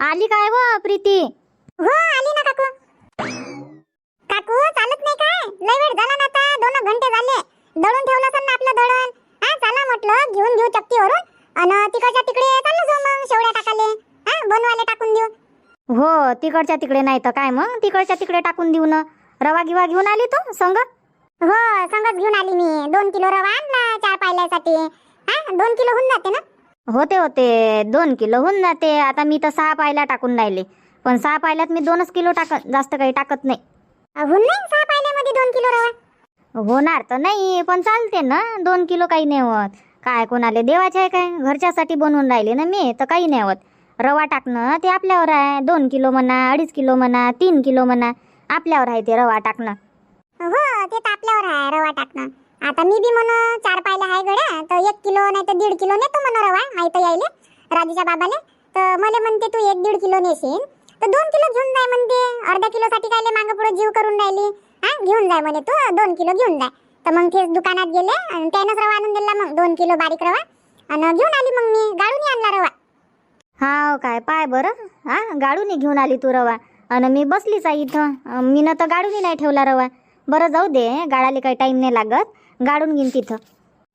आली काय व प्रीती? हो आली ना काकू. काकू चालत नाही काय? लय वेळ झाला ना, आता 2 घंटे झाले. दळून ठेवलं असेल ना आपलं दळण. हा चला म्हटलं घेऊन घेऊ चक्कीवरून आणि तिकडच्या तिकडे चाललो जाऊ मग शेवड्या टाकाले. हा बनवाले टाकून देऊ. हो तिकडच्या तिकडे नाही तर काय, मग तिकडच्या तिकडे टाकून देऊ ना. रवा गिवा घेऊन आली तू संग? हो संगच घेऊन आली मी. 2 किलो रवा आणला 4 पायल्यासाठी. हा 2 किलो होऊन जाते ना? होते 2 किलो होऊन जाते. आता मी तर 6 पायल्या टाकून राहिले, पण 6 पायल्यात मी 2च किलो टाकत, जास्त काही टाकत नाही. होऊन नाही 6 पायल्यामध्ये 2 किलो रवा? होणार तर नाही पण चालते ना. 2 किलो काही नाही होत. काय कोणाला देवाचे आहे काय? घरच्यासाठी बनवून राहिले ना मी, तर काही नाही होत. रवा टाकणं ते आपल्यावर आहे. 2 किलो म्हणा, 2.5 किलो म्हणा, 3 किलो म्हणा, आपल्यावर आहे ते रवा टाकणं. हो ते तर आपल्यावर आहे रवा टाकणं. आता मी बी म्हणू 4 पायला आहे गड्या, तर 1 किलो नाही तर 1.5 किलो नेतो म्हणू रवा. आहे तर यायले राजूच्या बाबाले. तर मला म्हणते तू 1-1.5 किलो नेशील तर 2 किलो घेऊन जाय म्हणते. अर्धा किलो साठी काय मागं पुढे जीव करून राहिली. हा घेऊन जाय म्हणे तू 2 किलो घेऊन जाय. तर मग तेच दुकानात गेले आणि त्यानंच रवा आणून दिला मग 2 किलो बारीक रवा. आणि घेऊन आली मग मी गाडून आणला रवा. हा काय पाय बरं. हा गाडून घेऊन आली तू रवा आणि मी बसलीच आहे इथं. मी न तर गाडून नाही ठेवला रवा. बरं जाऊ दे, गाडाले काही टाइम नाही लागत. गाडून घेईन तिथं.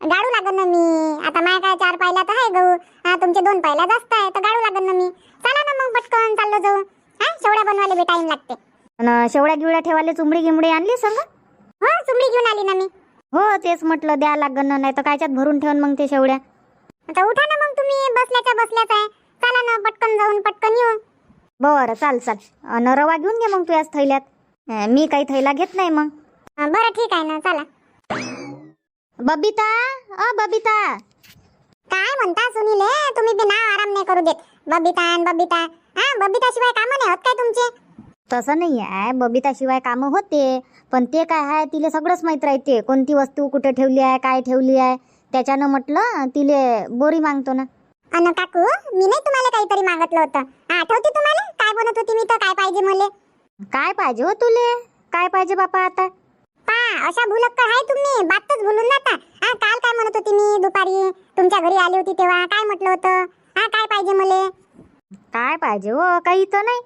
गाडू लागन ना मी. आता माय काय 4 पायला तर आहे गहू. हा तुमचे 2 पायला जास्त आहे तर गाडू लागन ना मी. चला ना मग पटकन चाललो जाऊ. हा शेवड्या बनवायला बी टाइम लागते. आणि शेवड्या गिवड्या ठेवायला चुमडी गिमडी आणली संग? हो चुमडी घेऊन आली ना मी. हो तेच म्हटलं द्या लागन ना, नाही तर कायच्यात भरून ठेवून मग ते शेवड्या. आता उठा ना मग तुम्ही, बसल्याच्या बसल्याच आहे. चला ना पटकन जाऊन पटकन येऊ. बरं चाल. आणि रवा घेऊन घे मग तू याच थैल्यात. मी काही थैला घेत नाही मग. बरं ठीक आहे ना चला. बबिता, बबिता. काय म्हणता सुनीले? तुम्ही बी ना आराम नाही करू देत. बबिता आणि बबिता. हा बबिता शिवाय काम नाही होत काय तुमचे? तसं नाही आहे, बबिता शिवाय कामं होते. पण ते काय आहे, तिले सगळंच माहित राहते. कोणती वस्तू कुठे ठेवली आहे, काय ठेवली आहे. त्याच्यानं म्हटलं तिले बोरी मागतो ना. अन काकू मी नाही तुम्हाला काहीतरी मागितलं होतं. आठवते तुम्हाला? काय बनत होती मी तर काय पाहिजे मले? काय पाहिजे हो तुले? काय पाहिजे बापा आता? पा अशा भुलक्कड आहे तुम्ही, बातच भुलून जाता. काल काय म्हणत होती मी दुपारी तुमच्या घरी आली होती तेव्हा काय म्हटलं होतं? काय पाहिजे मले? काय पाहिजे हो? काही तर नाही.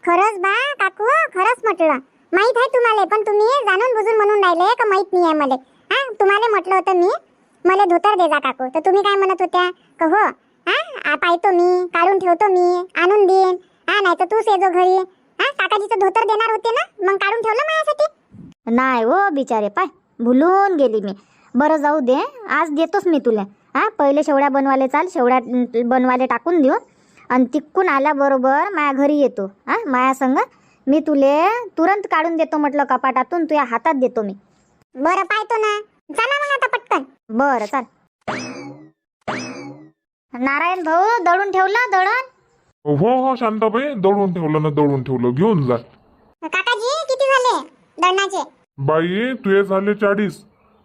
खरंच बा काकू खरंच म्हटलं. माहित आहे तुम्हाला, पण तुम्ही जाणून बुजून म्हणून राहिले का माहित नाही आहे मला. तुम्हाला म्हटलं होतं मी मला धोतर दे जा काकू, तर तुम्ही काय म्हणत होत्या का हो पाहतो मी, काढून ठेवतो मी, आणून देईन. नाही तर तूच येजो घरी. काकाजीचं धोतर देणार होते ना, मग काढून ठेवलं माझ्यासाठी. नाही हो बिचारे, पाय भुलून गेली मी. बरं जाऊ दे, आज देतोच मी तुला. पहिले शेवड्या बनवाले चाल, शेवड्या बनवाले टाकून देऊ आणि तिकून आल्याबरोबर माझ्या घरी येतो. माया संग मी तुले तुरंत काढून देतो म्हटलं कपाटातून, तुझ्या हातात देतो मी. बरं पाहतो ना. चला मग आता पटकन. बरं चाल. नारायण भाऊ दळून ठेवलं दळण? हो शांताबाई दळून ठेवलं ना, दळून ठेवलं. घेऊन जा. काकाजी किती झाले दळणाचे? बाई तुये झाले 40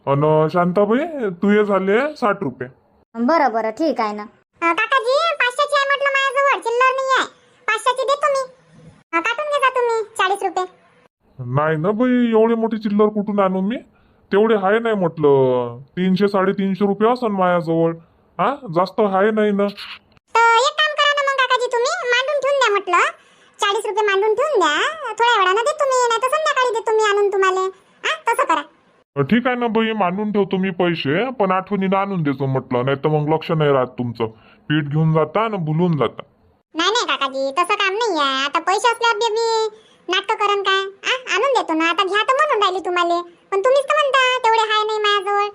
आणि शांताबाई तुये झाले 60 रुपये. बरं ठीक आहे ना. काकाजी 500ची आहे म्हटलं, माझ्याजवळ चिल्लर नाही आहे. 500ची देतो मी. काटून घे जा तुम्ही 40 रुपये. नाही ना बाई, एवढी मोठी चिल्लर कुठून आणू मी? तेवढे हाय नाही म्हटलं. 300-350 रुपये असन माझ्याजवळ. जास्त हाय नाही ना. तर एक काम करा ना मग काकाजी, तुम्ही मांडून ठेवून द्या म्हटलं. 40 रुपये मांडून ठेवून द्या. थोड्या वेळानं देतो मी, नाही तर संध्याकाळी देतो मी आणून तुम्हाला. तसं करा. ठीक आहे ना बाई, मांडून ठेवतो मी पैसे, पण आठवणीनं आणून देतो म्हटलं. नाही तर मग लक्ष नाही राहत तुमचं. पीठ घेऊन जाता आणि भुलून जाता. नाही काकाजी तसं काम नाही आहे. आता पैसे असल्यावर मी नाटक करण काय? आणून देतो ना. आता घ्या तर म्हणून राहिली तुम्हाला, पण तुम्हीच तर म्हणता तेवढे हाय नाही माझ्याजवळ.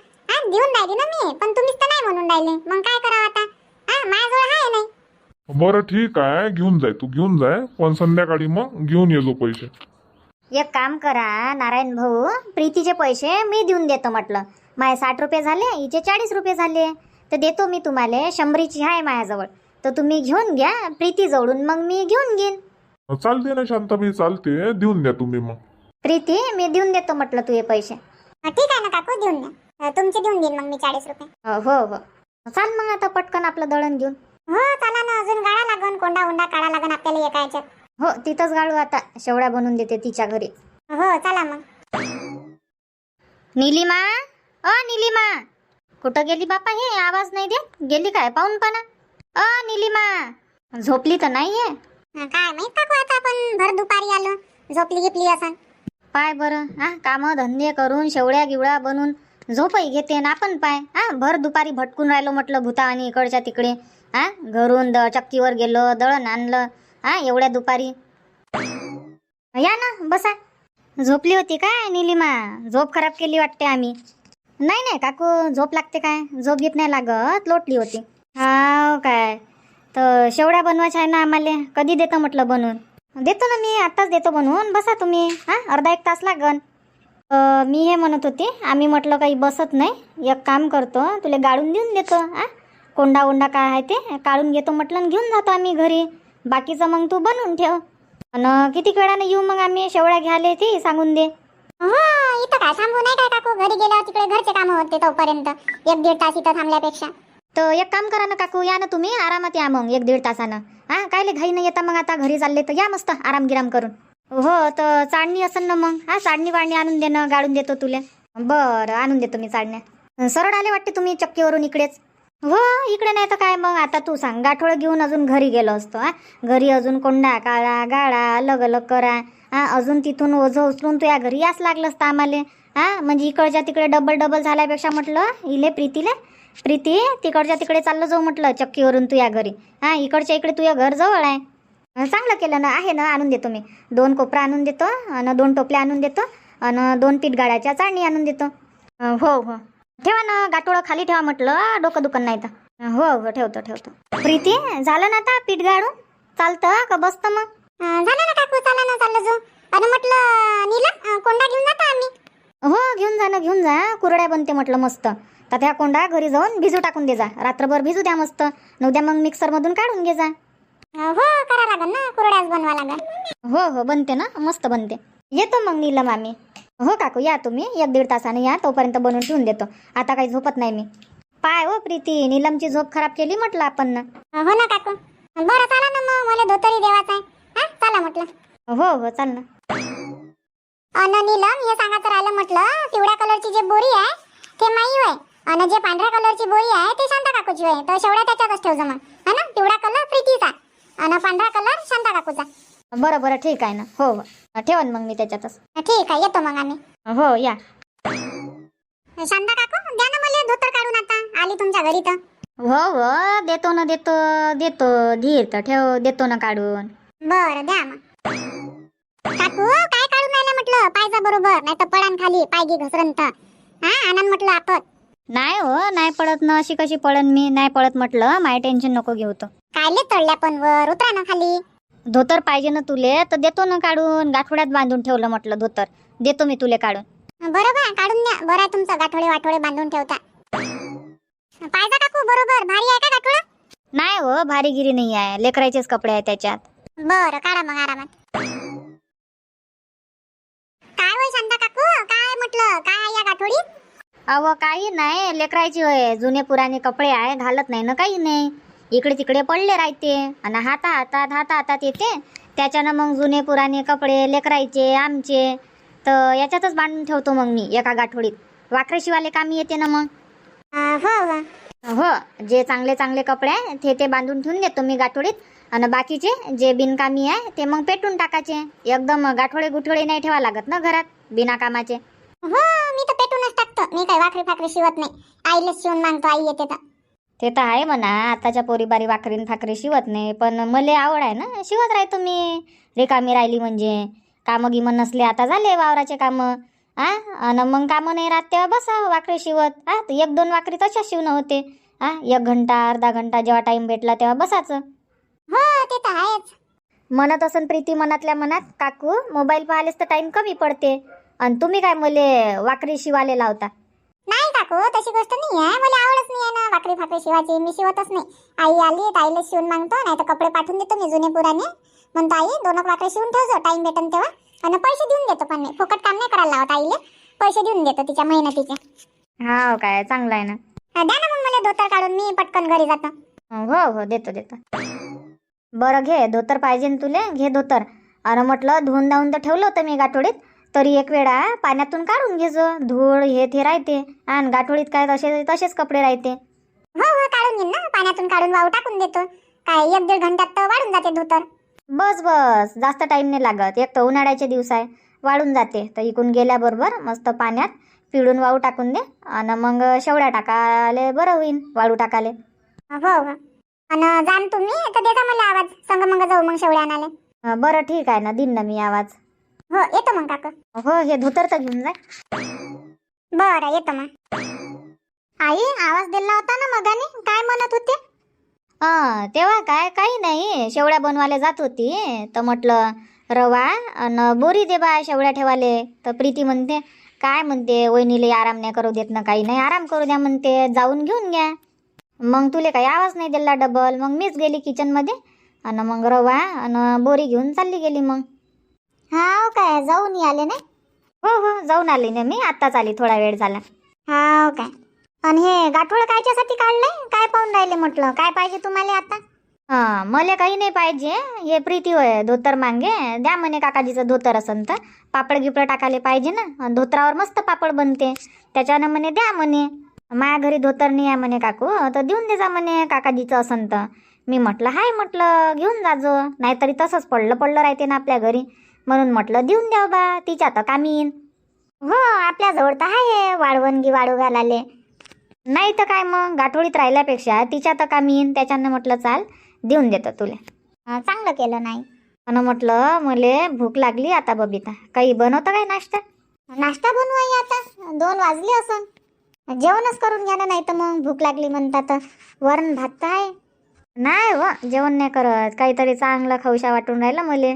घेऊन राहिली ना मी, पण तुम्हीच तर नाही म्हणून राहिले. मग काय करावं आता? माझ्याजवळ हाय नाही. बरं ठीक आहे, घेऊन जाय तू, घेऊन जाय. पण संध्याकाळी मग घेऊन येजो पैसे. एक काम करा नारायण भाऊ, प्रीतीचे पैसे मी देऊन देतो म्हटलं. माझे 60 रुपये झाले, हिचे 40 रुपये झाले, तर देतो मी तुम्हाला. 100ची आहे माझ्याजवळ, तर तुम्ही घेऊन घ्या प्रीती जवळून, मग मी घेऊन घेईन. चालते ना शांताबाई, चालते. देऊन द्या तुम्ही मग. प्रीती मी देऊन देतो म्हटलं तुझे पैसे. ठीक आहे ना काकू, देऊन द्या. तुमचे देऊन देईन मग मी 40 रुपये. हो चाल मग आता पटकन आपलं दळण घेऊन. हो चला ना, अजून गाडा लागन, कोंडा उंडा काढा लागन आपल्याला एका याच्यात. हो तिथंच गाडू आता. शेवड्या बनवून देते तिच्या घरी. हो चला मग. नीलिमा, नीलिमा कुठं गेली बापा? हे आवाज नाही देत. गेली काय पाहून पाना? नीलिमा झोपली तर नाहीये? काय माहित काकू, आता आपण भर दुपारी आलो, झोपली गिपली असन. पाय बरं कामं धंदे करून शेवड्या गिवड्या बनून झोपही घेते ना आपण पाय भर दुपारी भटकून राहिलो म्हटलं भूता आणि इकडच्या तिकडे घरून चक्कीवर गेलो दळण आणलं एवढ्या दुपारी. या ना बसा. झोपली होती काय निलिमा? झोप खराब केली वाटते आम्ही. नाही नाही काकू, झोप लागते काय? झोप घेत नाही लागत, लोटली होती. हा काय तर शेवड्या बनवायच्या आहे ना आम्हाला. कधी देतं म्हटलं बनवून? देतो ना मी, आत्ताच देतो बनवून. बसा तुम्ही. अर्धा एक तास लागन. मी हे म्हणत होते, आम्ही म्हटलं काही बसत नाही, एक काम करतो, तुला गाळून देऊन देतो. कोंडा ओंडा काय आहे ते काढून घेतो म्हटलं आणि घेऊन जातो आम्ही घरी. बाकीचं मग तू बनवून ठेव. आणि किती वेळाने येऊ मग आम्ही शेवड्या घ्यायला ते सांगून दे. हो, इथं काय थांबू नाही काय काकू, घरी गेल्यावर तिकडे घरचे काम होते तोपर्यंत. 1-1.5 तास इथं थांबल्यापेक्षा. तर एक काम करा ना काकू, या ना तुम्ही आरामात या मग 1-1.5 तासानं. कायले घाई नाही येता मग, आता घरी चालले तर या मस्त आराम गिराम करून. हो तर चाळणी असेल ना मग, चाळणी वाळणी आणून दे ना, गाळून देतो तुला. बरं आणून देतो मी चाळण्या. सरळ आले वाटते तुम्ही चक्कीवरून इकडेच? हो इकडे नाही तर काय मग. आता तू सांग, गाठोडं घेऊन अजून घरी गेलो असतो. घरी अजून कोंडा काढा गाळा अलग अलग करा. अजून तिथून ओझं उचलून तू या घरी याच लागलं असतं आम्हाला. म्हणजे इकडच्या तिकडे डबल झाल्यापेक्षा म्हटलं इले प्रीती तिकडच्या तिकडे चाललं जाऊ म्हटलं चक्कीवरून तू या घरी. इकडच्या इकडे तुझ्या घर जवळ आहे. चांगलं केलं ना. आहे ना, आणून देतो मी. 2 कोपरा आणून देतो आणि 2 टोपल्या आणून देतो आणि 2 पीठ गाळ्याच्या चाळणी आणून देतो. हो हो ठेवा ना, गाठोडं खाली ठेवा म्हटलं, डोकं दुकान नाही तर. हो ठेवतो. प्रीती झालं ना आता पीठ गाळून? चालतं का बसतं मग? झालं ना काकू, चला ना चाललो जाऊ. आणि म्हटलं नीला, कोंडा घेऊन जाता आम्ही. हो घेऊन जा. कुरड्या बनते म्हटलं मस्त. तर त्या कोंडा घरी जाऊन भिजू टाकून दे जा, रात्रभर भिजू द्या मस्त. उद्या मग मिक्सरमधून काढून घे जा. हो करा लागन ना, कुरड्याच बनवा लागन. हो बनते ना, मस्त बनते. येतो मग नीलम आम्ही. हो काकू या तुम्ही, 1-1.5 तासाने या, तोपर्यंत बनवून ठेवून देतो. आता काही झोपत नाही मी. पाय हो प्रीती, नीलमची झोप खराब केली म्हटलं आपण ना. हो ना काकू. बरं चला ना मग, मला धोतरी देवाचा आहे. चला म्हटलं. हो चाल ना. नीलम, हे सांगायचं राहिलं म्हटलं, पिवळ्या कलरची जे बोरी आहे ते माई होय, आणि जे पांढऱ्या कलरची बोरी आहे ते शांता काकूची होय. तर शेवड्या त्याच्यातच ठेवજો मग. है ना, पिवळा कलर प्रीतीचा आणि पांढरा कलर शांता काकूचा. बरं ठीक आहे ना. हो ठेवा मग मी त्याच्यातच. ठीक आहे, येतो मग आम्ही. हो या. शांता काकू द्या ना मला धोतर काढून, आता आली तुमच्या घरी तर. हो देतो ना, देतो धीर तर ठेव, देतो ना काढून. बरं द्या मग. काकू काय काढून राहिलं म्हटलं, पायजा बरोबर, नाही तर पडान खाली, पायगी घसरंत. आनंद म्हटलं आपण. नाही पडत ना, अशी कशी पडन मी? नाही पडत म्हटलं, माय टेन्शन नको घेऊ. तो कायले चढल्या पण वर, उतरा ना खाली. धोतर पाहिजे ना तुले तर देतो ना काढून. गाठोड्यात बांधून ठेवलं म्हटलं धोतर, देतो मी तुले काढून. बरोबर काढून द्या. बरं आहे तुमचं, गाठोडे वाठोडे बांधून ठेवता. पायजा काकू बरोबर, भारी आहे का गाठोडं? नाही हो, भारीगिरी नाही आहे, लेकरायचेच कपडे आहे त्याच्यात. बरं काढा मग आरामात. काय होय शांता काकू, काय म्हटलं, काय आहे या गाठोडीत? अव काही नाही, लेकरायची होय, जुने पुराणे कपडे आहे, घालत नाही ना काही नाही, इकडे तिकडे पडले राहते आणि हातात येते. त्याच्यानं मग जुने पुराणे कपडे लेकरायचे आमचे तर याच्यातच बांधून ठेवतो मग मी एका गाठोडीत. वाकरे शिवाले कामी येते ना मग. हो जे चांगले कपडे आहे ते बांधून ठेवून देतो मी गाठोडीत. आणि बाकीचे जे बिनकामी आहे ते मग पेटून टाकायचे. एकदम गाठोडे गुठोडे नाही ठेवा लागत ना घरात बिना कामाचे. हो मी तर पेटूनच टाकतो, मी काही वाकरी फाकरी शिवत नाही. आईलाच शिवून मागतो, आई येते तर. ते तर आहे म्हणा, आताच्या पोरीबारी वाकरीन फाकरी शिवत नाही, पण मला आवड आहे ना, शिवत राहतो मी. रिकामी राहिली म्हणजे कामं गिमं नसले, आता झाले वावराचे कामं. आणि मग कामं नाही राहत तेव्हा बसा वाकरी शिवत. 1-2 वाकरी तशाच शिवणं होते. 1 घंटा अर्धा घंटा जेव्हा टाइम भेटला तेव्हा बसायचं. हो ते तर आहेच. म्हणत असन प्रीती मनातल्या मनात, काकू मोबाईल पाहिलेच तर टाइम कमी पडते आणि तुम्ही काय मले वाकरी शिवाले लावता. नाही काकू तशी गोष्ट नाही आहे, मला आवडच नाही आहे ना वाकरी फाकरी शिवायची, मी शिवतच नाही. आई आली तर आईला शिवून मागतो, नाही तर कपडे पाठवून देतो मी जुने पुराणे. म्हणतो आई 2 वाकरी शिवून ठेवतो, टाइम भेटन तेव्हा. आणि पैसे देऊन देतो, पण मी फुकट काम नाही करायला लावत आईले, पैसे देऊन देतो तिच्या मेहनतीचे. हा काय चांगलं आहे ना. द्या ना मग मला धोतर काढून, मी पटकन घरी जातो. हो देतो. बरं घे धोतर, पाहिजे ना तुले, घे धोतर. अरे म्हटलं धुवून धावून तर ठेवलं होतं मी गाठोडीत, तरी एक वेळा पाण्यातून काढून घे जो, धूळ हे राहते. आणि गाठोडीत काय तसेच कपडे राहते. हो काढून घेईन ना, पाण्यातून काढून वाळू टाकून देतो. काय 1-1.5 घंट्यात तर वाढून जाते धोतर. बस बस, जास्त टाइम नाही लागत. एक तर उन्हाळ्याचे दिवस आहे, वाळून जाते. तर इकून गेल्याबरोबर मस्त पाण्यात पिळून वाळू टाकून दे आणि मग शेवड्या टाकाले बरं होईन वाळू टाकाले. हो हो. आणि जाण तुम्ही तर देता मला आवाज, संग मग जाऊ मग शेवड्या आणाले. बरं ठीक आहे ना, दिन ना मी आवाज. हो येतो मग काका. हो, हे धोतर तर घेऊन जाय. बरं येतो मग. आई आवाज दिला होता ना मगाने, काय म्हणत होते? तेव्हा काय काही नाही, शेवड्या बनवायला जात होती. तर म्हटलं रवा आणि बोरी दे बा शेवड्या ठेवाले. तर प्रीती म्हणते काय म्हणते, वहिनीले आराम नाही करू देत ना, काही नाही आराम करू द्या म्हणते, जाऊन घेऊन घ्या. मग तुले काही आवाज नाही दिला डबल. मग मीच गेली किचनमध्ये आणि मग रवा आणि बोरी घेऊन चालली गेली. मग हाव काय, जाऊन आले नाही? हो हो, जाऊन आली ना मी, आत्ताच आली, थोडा वेळ झाला. हाव काय. आणि हे गाठोड कायच्यासाठी काढलंय, काय पाहून राहिले म्हटलं, काय पाहिजे तुम्हाला आता? मला काही नाही पाहिजे. हे प्रीती होय धोतर मागे द्या म्हणे, काकाजीचं धोतर असन तर पापड गिपड टाकायला पाहिजे ना, धोतरावर मस्त पापड बनते, त्याच्यानं म्हणे द्या म्हणे. माझ्या घरी धोतर नाही आहे म्हणे काकू, तर देऊन दे जा म्हणे काकाजीचं असन तर. मी म्हटलं हाय, म्हटलं घेऊन जाजो, नाहीतरी तसंच पडलं राहते ना आपल्या घरी, म्हणून म्हटलं देऊन द्याव बा, तिच्या तर कामी येईन. हो आपल्याजवळ तर आहे वाळवणगी वाळू घालाले. नाही तर काय, मग गाठोडीत राहिल्यापेक्षा तिच्या तर कामी येईन, त्याच्यानं म्हटलं चाल देऊन देतो तुले. चांगलं केलं नाही. आणि म्हटलं मले भूक लागली आता बबिता, काही बनवतं काय नाश्ता? नाश्ता बनवाय आता 2 वाजले असन, जेवणच करून घ्या ना, नाही तर मग भूक लागली म्हणतात. वरण भात तर आहे. नाही व, जेवण नाही करत, काहीतरी चांगलं खाऊशा वाटून राहिलं मले.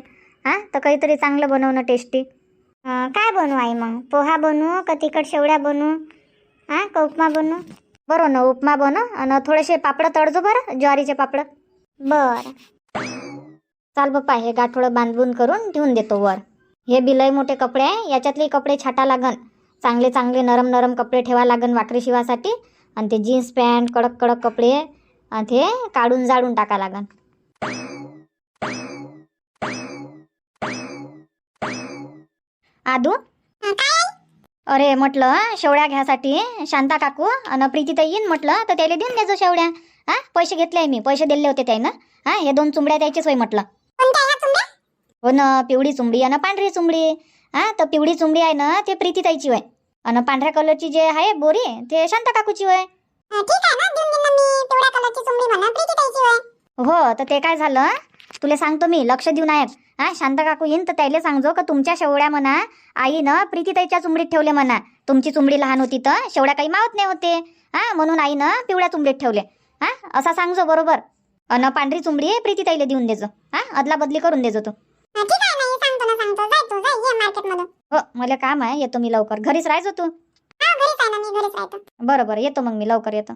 तर काहीतरी चांगलं बनवणं टेस्टी. काय बनवाय मग, पोहा बनवू का तिखट शेवड्या बनवू, का उपमा बनवू? बरं ना, उपमा बनव आणि थोडेसे पापड तळजो बरं, ज्वारीचे पापड. बरं चाल बाप्पा, हे गाठोडं बांधून करून ठेवून देतो वर. हे बिलय मोठे कपडे आहे, याच्यातले कपडे छाटा लागन, चांगले चांगले नरम नरम कपडे ठेवा लागन वाकरी शिवासाठी. आणि ते जीन्स पॅन्ट कडक कडक कपडे आणि ते काढून जाडून टाका लागन. आदू, अरे म्हटलं शेवड्या घ्यासाठी शांता काकू आणि प्रीतीताई येईन म्हटलं, तर त्याला देऊन द्यायचो शेवड्या. पैसे घेतले मी, पैसे दिले होते त्यानं. हे 2 चुंबड्या द्यायचीच होय म्हटलं. हो ना, पिवळी चुंबडी आणि पांढरी चुंबडी. तर पिवळी चुंबडी आहे ना, ते प्रीतीताईची होय, आणि पांढऱ्या कलरची जे आहे बोरी ते शांता काकूची होय. हो, तर ते काय झालं तुला सांगतो मी, लक्ष देऊन आहे. शांता काकू येईन तर त्याला सांगजो का तुमच्या शेवड्या म्हणा आईनं प्रीतीताईच्या चुंबडीत ठेवले म्हणा. तुमची चुंबडी लहान होती तर शेवड्या काही मावत नाही होते, म्हणून आईनं पिवळ्या चुंबडीत ठेवले. असा सांगजो बरोबर. अन पांढरी चुंबडी प्रीतीताईला देऊन देजो. अदला बदली करून देजो तू. हो, मला काम आहे, येतो मी लवकर. घरीच राहायचो तू? बरं बरं, येतो मग मी लवकर येतो.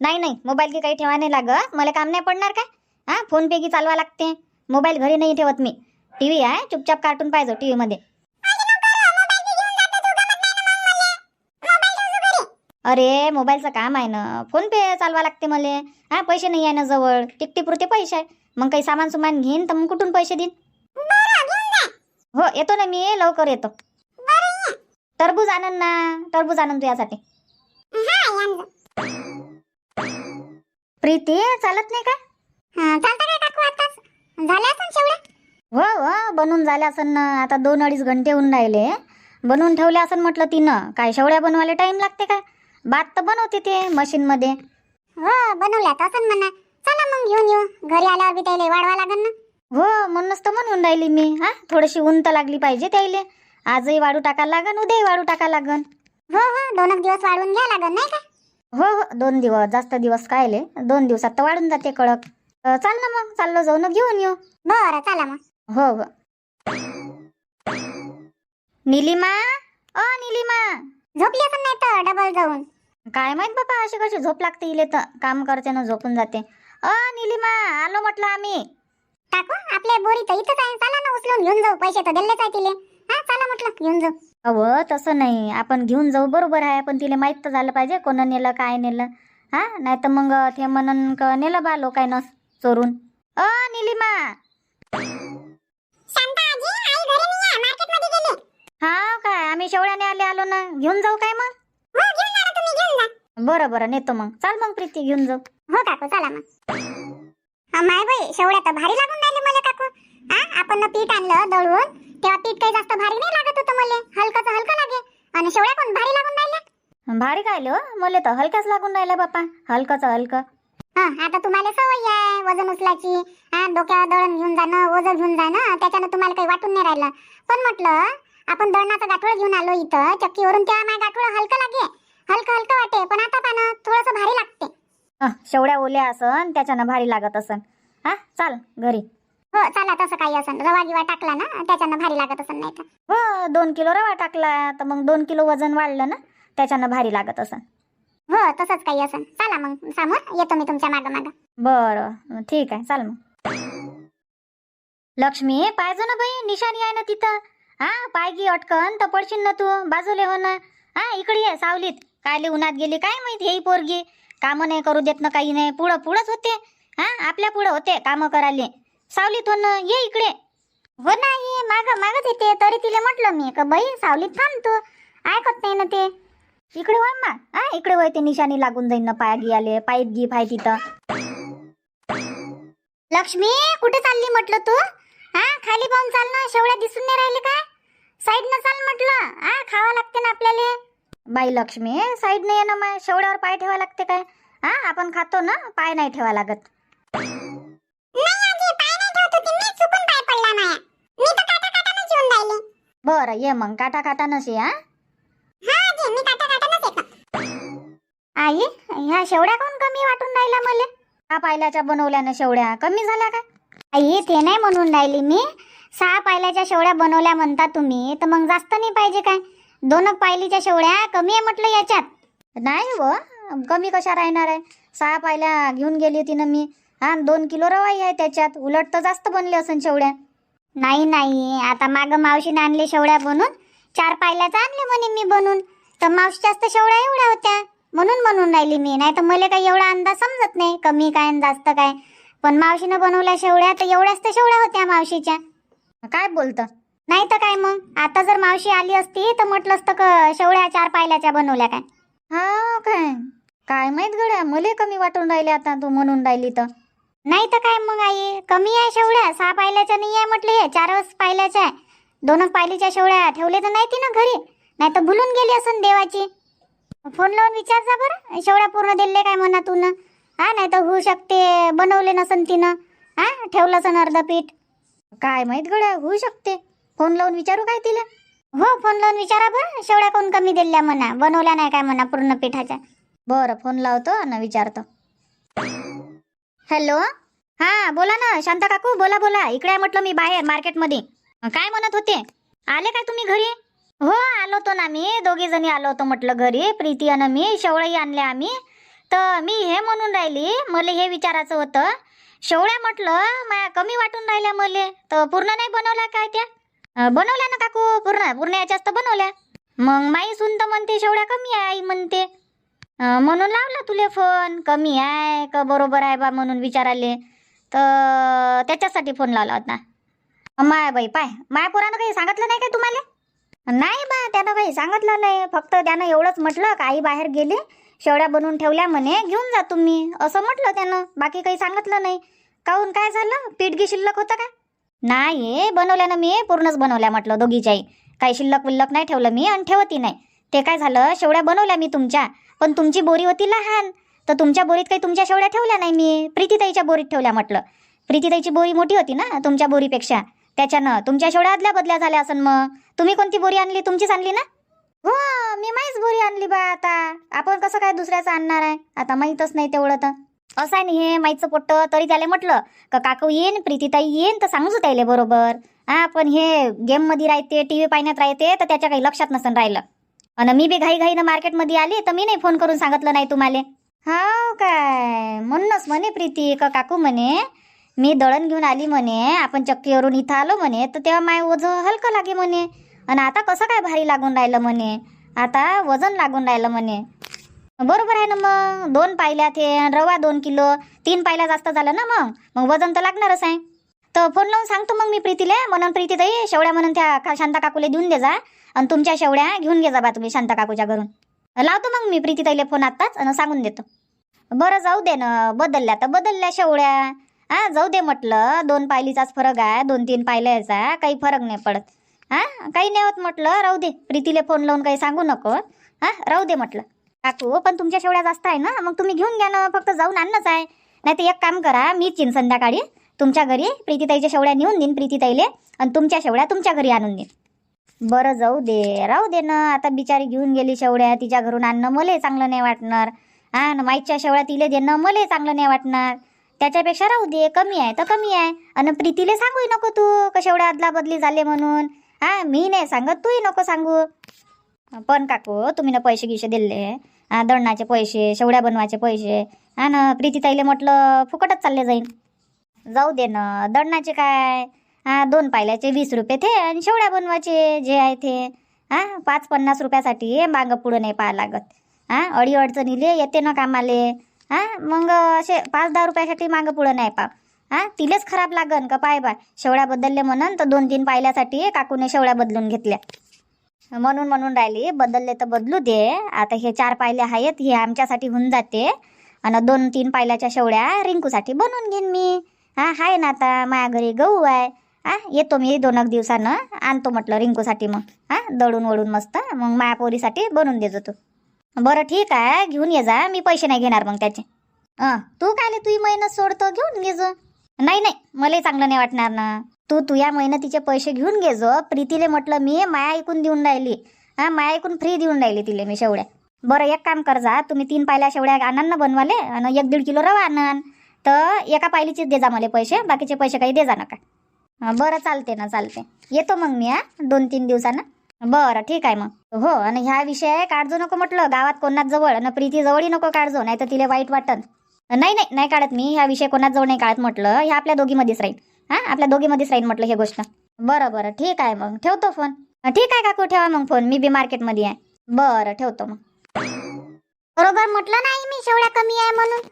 नाही मोबाईल की काही ठेवा नाही लागत, मला काम नाही पडणार काय. फोन पे की चालवा लागते, मोबाईल घरी नाही ठेवत मी. टीव्ही आहे, चुपचाप कार्टून पाहिजे टीव्ही मध्ये. अरे मोबाईलचं काम आहे ना, फोन पे चालवा लागते मला. पैसे नाही आहे ना जवळ, टिकटीपुरते पैसे आहे, मग काही सामान सुमान घेईन तर मग कुठून पैसे देईन. हो येतो ना मी, लवकर येतो. टरबूज आणन ना, टरबूज आणन तू यासाठी. प्रीती चालत नाही का? हो हो, बनवून झाल्या असन ना, आता 2-2.5 घंटे होऊन राहिले. बनवून ठेवल्या असन म्हटलं तिनं. काय शेवड्या बनवायला टाइम लागते काय? भात तर बनवते ते मशीन मध्ये. हो बनवल्यात असन म्हणा. चला मग घेऊन येऊ, घरी आल्यावर बी त्याला वाढवा लागन ना. हो म्हणूनच तर म्हणून राहिली मी. थोडीशी ऊन तर लागली पाहिजे त्याले. आजही वाढू टाकायला लागन, उद्याही वाढू टाकायला लागन. हो हो, 2 दिवस वाढवून घ्या लागन नाही का? हो हो, 2 दिवस, जास्त दिवस कायले, 2 दिवसात तर वाढून जाते कडक. चाल ना मग, चाललो जाऊ ना, घेऊन येऊ. बरं चला मग. हो हो. निलिमा, ओ निलिमा, झोपली असन नाही तर डबल जाऊन. काय माहित बाबा, अशी कशी झोप लागते इले, तर काम करते ना झोपून जाते. निलिमा, आलो म्हटलं आम्ही. टाकू आपल्या बोरी तर इथंच आहे, चला ना उचलून घेऊन जाऊ, पैसे तर दिलेच आहे तिले. चला म्हटलं घेऊन जाऊ. अहो तसं नाही, आपण घेऊन जाऊ बरोबर आहे, पण तिला माहित तर झालं पाहिजे कोण नेलं काय नेलं. नाही तर मग ते म्हणून नेलं बा लोकांना चोरून. निलिमा, शांता आजी, आई घरी नाही आहे, मार्केट मध्ये गेली. हा काय, आम्ही शेवड्याने आलो ना, घेऊन जाऊ काय मग? हो घेऊन जा ना, तुम्ही घेऊन जा. बरं बरं, नेतो मग. चाल मग प्रीती, घेऊन जाऊ. हो काकू चला मग. माय बाई शेवड्या तर भारी लागून राहिले मला काकू. आपण पीठ आणलं दळून तेव्हा पीठ काही जास्त भारी नाही लागत होतं मला, हलकं हलकं लागे. आणि शेवड्या कोण भारी लागून राहिल्या. भारी काय लो, मला तर हलकाच लागून राहिला बापा, हलकंच हलकं. आता तुम्हाला सवय आहे वजन उचलायची. डोक्यावर दळण घेऊन जाणं, ओझं घेऊन जाणं, त्याच्यानं तुम्हाला काही वाटून नाही राहिलं. पण म्हटलं आपण दळणाचं गाठोडं घेऊन आलो इथं चक्कीवरून, तेव्हा माझ्या गाठोडं हलकं लागे, हलकं हलकं वाटे. पण आता पानं थोडंसं भारी लागते. शेवड्या ओल्या असन त्याच्यानं भारी लागत असन. चाल घरी. हो चला, तसं काही असन, रवा गिवा टाकला ना त्याच्यानं भारी लागत असन. नाही तर हो 2 किलो रवा टाकला तर मग 2 किलो वजन वाढलं ना, त्याच्यानं भारी लागत असन. हो तसंच काही असन. चला मग समोर येतो मी तुमच्या मागं मागं. बरं ठीक आहे, चाल मग. लक्ष्मी पाहिजे ना बाई, निशाणी आहे ना तिथं. पाय गी अटकन तर पडशील ना तू, बाजूले हो ना. इकडे ये सावलीत. कायले उन्हात गेली काय माहिती ही पोरगी, कामं नाही करू देत ना, काही नाही. पुढंच होते. आपल्या पुढं होते कामं करायले. सावलीत हो ना, ये इकडे. हो नाही मागच येते, तरी तिला म्हटलं मी का बाई सावलीत थांब तू, ऐकत नाही ना ते. इकडे वय मा. इकडे वय, ते निशाणी लागून जाईन ना पाया गी आले, पाईप गी फाय तिथं. लक्ष्मी कुठे चालली म्हटलं तू. खाली पाहून चाल ना, शेवड्या दिसून नाही राहिले का. साईड न चाल म्हटलं. खावा लागते ना आपल्याला. बाई लक्ष्मी साईड नाही ना, मा शेवड्यावर पाय ठेवा लागते काय. आपण खातो ना, पाय नाही ठेवा लागत. नाही आजी, पाय नाही ठेवत होती मी, चुकून पाय पडला माया. मी तर काटाकाटानंच येऊन राहिली. बरं ये मग, काटा काटा नसे. आजी मी काटाकाटानंच येतो. आई ह्या शेवड्या कोण कमी वाटून राहिला मला. पायल्याच्या बनवल्यानं शेवड्या कमी झाल्या काय. आई ते नाही म्हणून राहिली मी, 6 पायल्याच्या शेवड्या बनवल्या म्हणता तुम्ही, तर मग जास्त नाही पाहिजे काय. 2 पायलीच्या शेवड्या कमी आहे म्हटलं याच्यात. नाही व, कमी कशा राहणार आहे. 6 पायल्या घेऊन गेली होती ना मी. 2 किलो रवाई आहे त्याच्यात, उलट तर जास्त बनले असन शेवड्या. नाही आता माग मावशीने आणले शेवड्या बनून, 4 पायल्याचा आणले म्हणे मी बनून, तर मावशीच्याच तर शेवड्या एवढ्या होत्या, म्हणून राहिली मी. नाही तर मला काही एवढा अंदाज समजत नाही, कमी काय आणि जास्त काय. पण मावशीनं बनवल्या शेवड्या तर एवढ्याच तर शेवड्या होत्या मावशीच्या. काय बोलतं. नाही तर काय मग, आता जर मावशी आली असती तर म्हटलं असतं शेवड्या 4 पायल्याच्या बनवल्या काय. काय काय माहित गड्या, मले कमी वाटून राहिले आता तू म्हणून राहिली तर. नाही तर काय मग आई, कमी आहे शेवड्या, 6 पायल्याच्या नाही आहे म्हटलं, हे 4 पायल्याच्या आहे. 2 पायलीच्या शेवड्या ठेवले तर नाही ती ना घरी, नाही तर भुलून गेली असन देवाची. फोन लावून विचार जा बरं, शेवड्या पूर्ण दिले काय म्हणा तू ना. नाही तर होऊ शकते बनवले नसन तिनं, ठेवलं असन अर्ध पीठ. काय माहित गड्या, होऊ शकते. फोन लावून विचारू काय तिला. हो फोन लावून विचारा बरं, शेवड्या कोण कमी दिल्या म्हणा, बनवल्या नाही काय म्हणा पूर्ण पिठाच्या. बरं फोन लावतो आणि विचारतो. हॅलो, बोला ना शांता काकू, बोला. इकडे आहे म्हटलं मी बाहेर मार्केटमध्ये. काय म्हणत होते, आले काय तुम्ही घरी. हो आलो तो ना मी, 2 जणी आलो होतो म्हटलं घरी, प्रीती आणि मी. शेवळ्याही आणल्या आम्ही. तर मी हे म्हणून राहिली, मला हे विचारायचं होतं, शेवळ्या म्हटलं माया कमी वाटून राहिल्या मले, तर पूर्ण नाही बनवल्या काय त्या. बनवल्या ना काकू, पूर्ण याच्याच तर बनवल्या. मग माई सुन तर म्हणते शेवड्या कमी आहे आई म्हणते, म्हणून लावला तुले फोन. कमी आहे का बरोबर आहे बा म्हणून विचाराले, तर त्याच्यासाठी फोन लावला होता. माय बाई पाय, माया पोरानं काही सांगितलं नाही काय तुम्हाला. नाही बा त्यानं काही सांगितलं नाही, फक्त त्यानं एवढंच म्हटलं का आई बाहेर गेली, शेवड्या बनवून ठेवल्या म्हणे, घेऊन जा तुम्ही, असं म्हटलं त्यानं. बाकी काही सांगितलं नाही. काहून काय झालं, पीठ गी शिल्लक होतं का. नाही बनवल्या ना मी, पूर्णच बनवल्या म्हटलं दोघीच्याही, काही शिल्लक विल्लक नाही ठेवलं मी आणि ठेवती नाही. ते काय झालं, शेवड्या बनवल्या मी तुमच्या, पण तुमची बोरी होती लहान, तर तुमच्या बोरीत काही तुमच्या शेवड्या ठेवल्या नाही मी, प्रीतीताईच्या बोरीत ठेवल्या म्हटलं. प्रीतीताईची बोरी मोठी होती ना तुमच्या बोरीपेक्षा, त्याच्यानं तुमच्या शेवड्या आदल्या बदल्या झाल्या असन. मग तुम्ही कोणती बोरी आणली, तुमचीच आणली ना. हो मी माहीच बोरी आणली बा. आता आपण कसं काय दुसऱ्याचं आणणार आहे, आता माहीतच नाही तेवढं. तर असं आहे नाही हे माहीतचं पोट्ट. तरी त्याला म्हटलं का काकू येईन, प्रीतीताई येईन, तर सांगूच त्याला बरोबर. पण हे गेममध्ये राहते, TV पाहण्यात राहते, तर त्याच्या काही लक्षात नसन राहिलं. आणि मी बी घाईघाईनं मार्केटमध्ये आली, तर मी नाही फोन करून सांगितलं नाही तुम्हाला. काय म्हणूनच म्हणे प्रीती का काकू म्हणे मी दळण घेऊन आली म्हणे, आपण चक्कीवरून इथं आलो म्हणे, तर तेव्हा माय ओझं हलकं लागे म्हणे, आणि आता कसं काय भारी लागून राहिलं म्हणे, आता वजन लागून राहिलं म्हणे. बरोबर आहे ना मग, 2 पायल्या ते रवा 2 किलो, 3 पायल्या जास्त झालं ना, मग वजन तर लागणारच आहे. तर फोन लावून सांगतो मग मी प्रीतीला, म्हणून प्रीतीताई शेवड्या म्हणून त्या शांता काकूला देऊन दे जा, आणि तुमच्या शेवड्या घेऊन घे जा बा तुम्ही शांता काकूच्या घरून. लावतो मग मी प्रीतीताईला फोन आत्ताच आणि सांगून देतो. बरं जाऊ दे ना, बदलल्या तर बदलल्या शेवड्या. हा जाऊ दे म्हटलं, 2 पायलीचाच फरक आहे, 2-3 पायल्याचा काही फरक नाही पडत. हा काही नाही होत म्हटलं, राहू दे. प्रीतीला फोन लावून काही सांगू नको. हा राहू दे म्हटलं. काकू पण तुमच्या शेवड्या जास्त आहे ना, मग तुम्ही घेऊन घ्या ना, फक्त जाऊन आणणंच आहे. नाही तर एक काम करा, मीच येईन संध्याकाळी तुमच्या घरी, प्रीतीताईच्या शेवड्या नेऊन देईन प्रीतीताईले, आणि तुमच्या शेवड्या तुमच्या घरी आणून देईन. बरं जाऊ दे, राहू दे ना. आता बिचारी घेऊन गेली शेवड्या, तिच्या घरून आणणं मलाही चांगलं नाही वाटणार. हा ना, माईच्या शेवड्या तिले देणं मलाही चांगलं नाही वाटणार. त्याच्यापेक्षा राहू दे, कमी आहे तर कमी आहे. आणि प्रीतीले सांगूही नको तू का शेवड्या अदला बदली झाले म्हणून. हा मी नाही सांगत, तूही नको सांगू. पण काकू तुम्ही ना पैसे गिसे दिले, दळणाचे पैसे, शेवड्या बनवायचे पैसे, हा ना, प्रीतीताईले म्हटलं फुकटच चालले जाईन. जाऊ दे ना, दळणाचे काय, 2 पायल्याचे 20 रुपये ते, आणि शेवड्या बनवायचे जे आहे ते 5-50 रुपयासाठी मागं पुढं नाही पाहा लागत. अडी अडचणीले येते ना कामाले. मग असे 5-10 रुपयासाठी मागं पुढं नाही पा. तिलेच खराब लागन का पाय बा, शेवड्या बदलले म्हणून तर 2-3 पायल्यासाठी काकूने शेवड्या बदलून घेतल्या. म्हणून राहिली, बदलले तर बदलू दे. आता हे 4 पायल्या आहेत, हे आमच्यासाठी होऊन जाते. आणि 2-3 पायल्याच्या शेवड्या रिंकूसाठी बनवून घेईन मी. हाय ना, आता माझ्या घरी गहू आहे. येतो मी 2 दिवसानं, आणतो म्हटलं रिंकूसाठी. मग दळून वळून मस्त, मग माया पोरीसाठी बनवून देजो तू. बरं ठीक आहे, घेऊन ये जा, मी पैसे नाही घेणार मग त्याचे. तू काय तुही मेहनत सोडतो, घेऊन घे जो. नाही मला चांगलं नाही वाटणार ना. तू या मेहनतीचे पैसे घेऊन घे जो. प्रीतीले म्हटलं मी माया ऐकून देऊन राहिली, माया ऐकून फ्री देऊन राहिली तिले मी शेवड्या. बरं एक काम कर जा, तुम्ही 3 पायल्या शेवड्या आणान ना बनवाले, आणि 1-1.5 किलो रवा आणान. तर एका पायलीचीच दे जा मला पैसे, बाकीचे पैसे काही दे जा नका. बरं चालते ना, चालते. येतो मग मी 2-3 दिवसानं. बरं ठीक आहे मग. हो, आणि ह्या विषय काढजो नको म्हटलं गावात कोणाच जवळ, आणि प्रीती जवळही नको काढजो, नाही तर तिला वाईट वाटन. नाही काढत मी ह्या विषय कोणाच जवळ नाही काढत म्हटलं. ह्या आपल्या दोघीमध्येच राहील. आपल्या दोघीमध्येच राहील म्हटलं हे गोष्ट. बरं ठीक आहे मग, ठेवतो फोन. ठीक आहे काकू, ठेवा मग फोन, मी बी मार्केटमध्ये आहे. बरं ठेवतो मग. बरोबर म्हटलं नाही मी, शेवड्या कमी आहे म्हणून.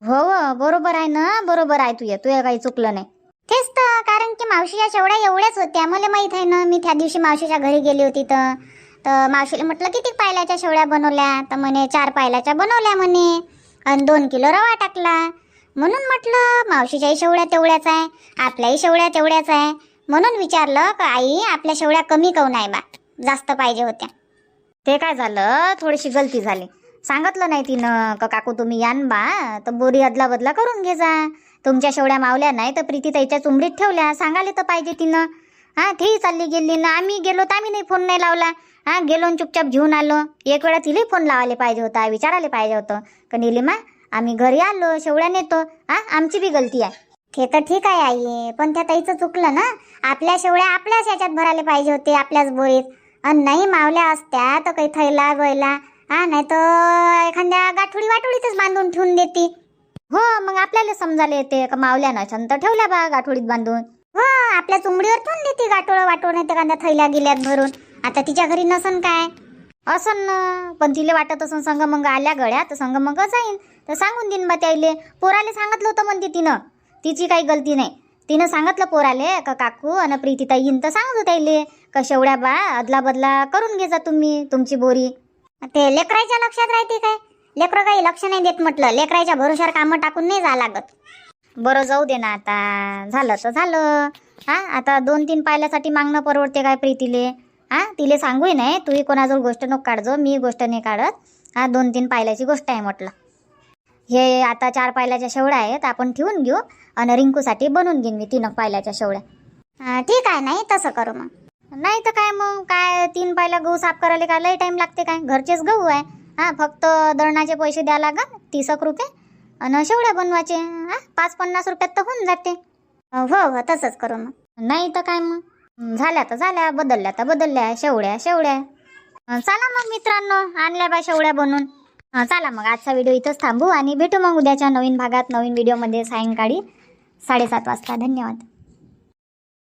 हो बरोबर आहे ना, बरोबर आहे. तुझं काही चुकलं नाही. तेच तर, कारण की मावशीच्या शेवड्या एवढ्याच होत्या, मला माहित आहे ना. मी त्या दिवशी मावशीच्या घरी गेली होती तर मावशीला म्हटलं किती पायल्याच्या शेवड्या बनवल्या, तर म्हणे 4 पायल्याच्या बनवल्या म्हणे, आणि 2 किलो रवा टाकला. म्हणून म्हटलं मावशीच्याही शेवड्या तेवढ्याच आहे, आपल्याही शेवड्या तेवढ्याच आहे. म्हणून विचारलं का आई आपल्या शेवड्या कमी काऊन आहे बा, जास्त पाहिजे होत्या. ते काय झालं, थोडीशी गलती झाली. सांगितलं नाही तिनं का काकू तुम्ही यान बा, तर बोरी अदला बदला करून घे जा. तुमच्या शेवड्या मावल्या नाही तर प्रीतीताईच्या चुमडीत ठेवल्या, सांगायला तर पाहिजे तिनं. तेही चालली गेली ना, आम्ही गेलो तर आम्ही नाही फोन नाही लावला. गेलो आणि चुपचाप घेऊन आलो. एक वेळा तिलाही फोन लावायला पाहिजे होता, विचारायला पाहिजे होतं का निलिमा आम्ही घरी आलो शेवड्या नेतो. आमची बी गलती आहे. ते तर ठीक आहे आई, पण त्या ताईचं चुकलं ना. आपल्या शेवड्या आपल्याच याच्यात भरायला पाहिजे होते, आपल्याच बोरीत. आणि नाही मावल्या असत्या तर काही थैला गयला, नाही तर एखाद्या गाठोडी वाटोडीतच बांधून ठेवून देते. हो, मग आपल्याला समजायला येते का मावल्या नसन तर ठेवल्या बा गाठोडीत बांधून. हो, आपल्या चुंबडीवर ठेवून देते गाठोडं वाटोड, नाही तर एखाद्या थैल्या गिल्यात भरून. आता तिच्या घरी नसन काय असन ना, पण तिला वाटत असन संग मग आल्या गळ्या तर संग मग जाईन, तर सांगून देईन बा त्याईले. पोराले सांगितलं होतं म्हणते तिनं, तिची काही गलती नाही. तिनं सांगितलं पोराले का काकू आणि प्रीतीताई येईन तर सांगतो त्याईले का शेवड्या बा अदला बदला करून घे जा तुम्ही तुमची बोरी. ते लेकराच्या लक्षात राहते काय, लेकरं काही लक्ष नाही देत म्हटलं. लेकराच्या भरोशावर कामं टाकून नाही जा लागत. बरं जाऊ दे ना, आता झालं तर झालं. आता 2-3 पायल्यासाठी मागणं परवडते काय प्रीतीले. तिले सांगूही नाही, तूही कोणाजवळ गोष्ट नको काढजो, मी गोष्ट नाही काढत. 2-3 पायल्याची गोष्ट आहे म्हटलं. हे आता 4 पायल्याच्या शेवड्या आहेत, आपण ठेवून घेऊ आणि रिंकूसाठी बनवून घेईन मी 3 पायल्याच्या शेवड्या. ठीक आहे, नाही तसं करू मग. नाही तर काय मग, काय 3 पायल्या गहू साफ करायला काय लई टाइम लागते काय, घरचेच गहू आहे. फक्त दळणाचे पैसे द्या लागन 30 रुपये, आणि शेवड्या बनवायचे 5-50 रुपयात तर होऊन जाते. हो तसंच करू मग. नाही तर काय मग, झाल्या तर झाल्या, बदलल्या तर बदलल्या, शेवड्या. चला मग मित्रांनो, आणल्या बा शेवड्या बनवून. चला मग आजचा व्हिडिओ इथंच थांबू आणि भेटू मग उद्याच्या नवीन भागात नवीन व्हिडिओमध्ये सायंकाळी 7:30 वाजता. धन्यवाद.